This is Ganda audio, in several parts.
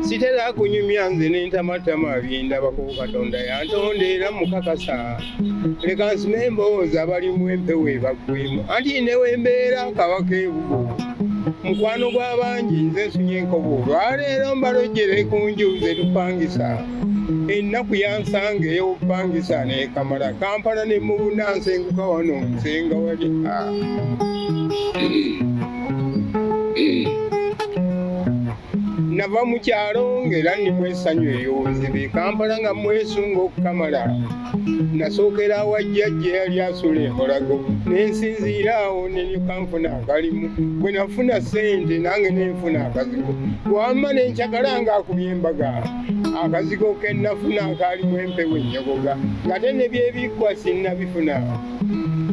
Sitera kunyumya nze n'entamatama byendabako Katonda yantondera mukakasa. Leka nsime emboozi abalimu empewo ebaggwemu anti ne wembeera kabaka ebugo. Mukwano gw'abangi nze nsunye enkobo olwaleero mbalojjere ku nju ze tupangisa. Ennaku yansanga ey'obupangisa n'ekamala Kampala ne mubuna nsenguka wano nsenga wali. Nava mu kyalo ng'era ndimu essanyu ery'obuzibe Kampala nga mwesunga okukamala. Nasookera awa jjajja eyali asula embolago ne nsinziira awo ne nfuna akalimu. Bwe nafuna ssente nange ne nfuna akazigo. Wamma ne nkyagala ng'akubye embaga. Akazigo ke nafuna akaalimu empewo ennyogoga ng'ate ne byebikkwa sinnabifuna.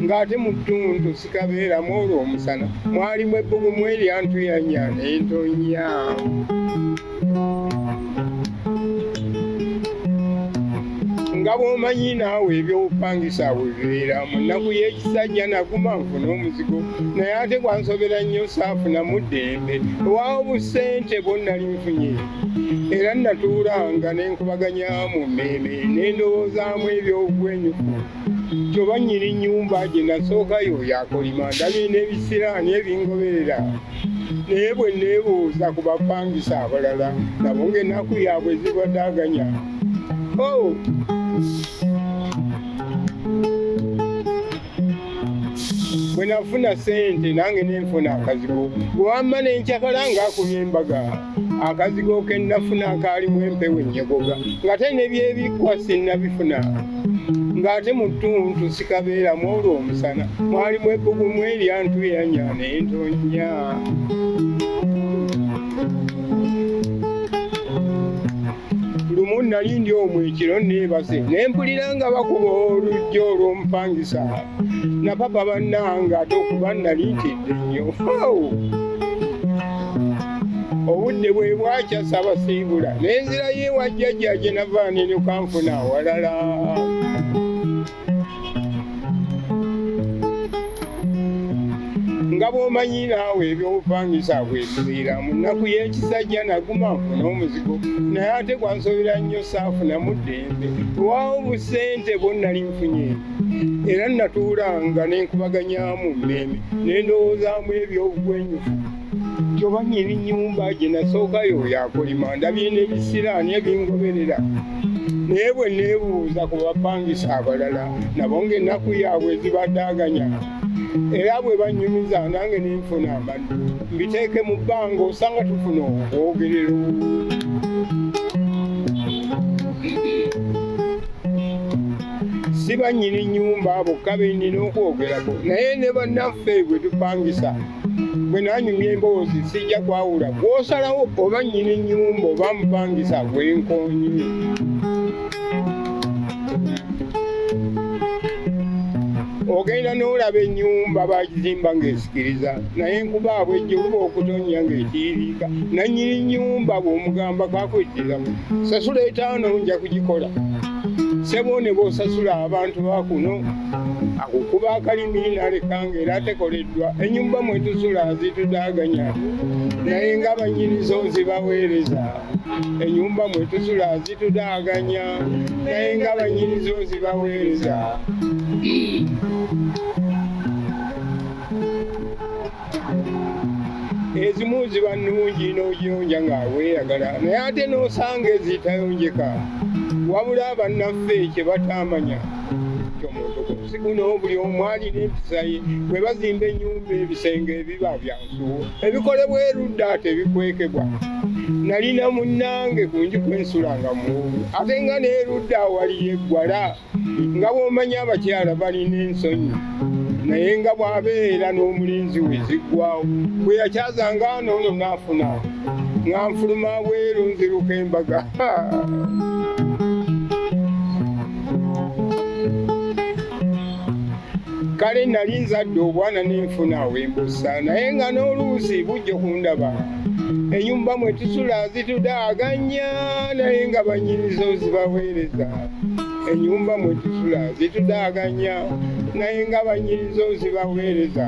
Ng'ate mu ttuntu sikabeeramu olw'omusana mwalimu ebbugumu eryantuyanya n'entonya. Nga bw'omanyi naawe eby'obupangisa bwe bibeera mu nnaku y'ekisajja naguma nfuna omuzigo naye ate gwansobera nnyo saafunamu ddembe waawo busente bwonnali nfunye era natuulanga ne nkubaganya mu mmeeme ne ndowoozaamu eby'obugwenyufu. Kyoba nnyini nnyumba gye nasookayo yakolima ndabye n'ebisiraani ebingoberera naye bwe neebuuza ku bapangisa abalala nabo ng'ennaku yaabwe zibadaaganya. Bwe nafuna ssente nange ne nfuna akazigo. Wamma ne nkyakala ng'akubye embaga. Akazigo ke nafuna akaalimu empewo ennyogoga ng'ate ne byebikkwa sinnabifuna. Ng'ate mu ttuntu sikabeeramu olw'omusana mwalimu ebbugumu eryantuyanya n'entonya. Lumu nali ndi omwo ekiro neebase ne mpulira nga bakuba oluggi olw'omupangisa na papa bannange ate okuba nali ntidde nnyo. Obudde bwe bwakya sabasiibula ne nzirayo ewa jjajja gye nava ne kanfuna awalala. Nga bw'omanyi naawe eby'obupangisa bwe bibeera mu nnaku y'ekisajja naguma nfuna omuzigo naye ate gwansobera nnyo saafunamu ddembe waawo busente bwonnali nfunye era natuulanga ne nkubaganyaamu mmeeme ne ndowoozaamu eby'obugwenyufu. Kyoba nnyini nnyumba gye nasookayo yakolima ndabye n'ebisiraani ebingoberera naye bwe neebuuza ku bapangisa abalala nabo ng'ennaku yaabwe zibadaaganya. Era bwe bannyumiza nange ne nfuna amaddu mbiteeke mu bbanga osanga tufuna okwogerero. Si bannyini nnyumba bokka be nnina okwogerako naye ne bannaffe bwe tupangisa bwe nanyumya emboozi sijja kwawula gw'osalawo oba nnyini nnyumba oba mupangisa gwenkoonyi. Ogenda n'olaba ennyumba bagizimba ng'esikiriza naye enkuba abwejja oluba okutonnya ng'etiiriika nannyini nnyumba bw'omugamba kakweddiramu sasula 5 nja kugikola. Ssebo ne bw'osasula abantu bakuno akukuba akalimi n'aleka ng'era tekoleddwa. Ennyumba Mwetusula zitudaaganya naye nga bannyinizo zibaweereza. Ennyumba Mwetusula zitudaaganya naye nga bannyinizo zibaweereza. Ezimu ziba nnungi n'ogiyonja ng'aweeyagala naye ate n'osanga ezitayonjeka wabula bannaffe kye bataamanya ky'omuntu ku nsi guno buli omu alina empisa ye. Bwe bazimba ennyumba ebisenge ebiba bya nsuwo ebikolebwa erudda tebikwekebwa. Nalina munnange ku nju kwensulanga muwuulu ate nga n'erudda awali yeggwala. Nga bw'omanya abakyala balina ensonyi naye nga bw'abeera n'omulenzi we ziggwawo bwe yakyazanga n'ono n'afuna nga nfuluma bweru nziruka embaga. Kale nali nzadde obwana n'enfuna w'embusa naye nga n'oluusi bujja kundaba Enyumba Mwetusula zitudaaganya naye nga banyirizo zibaweereza. Enyumba Mwetusula zitudaaganya naye nga banyirizo zibaweereza.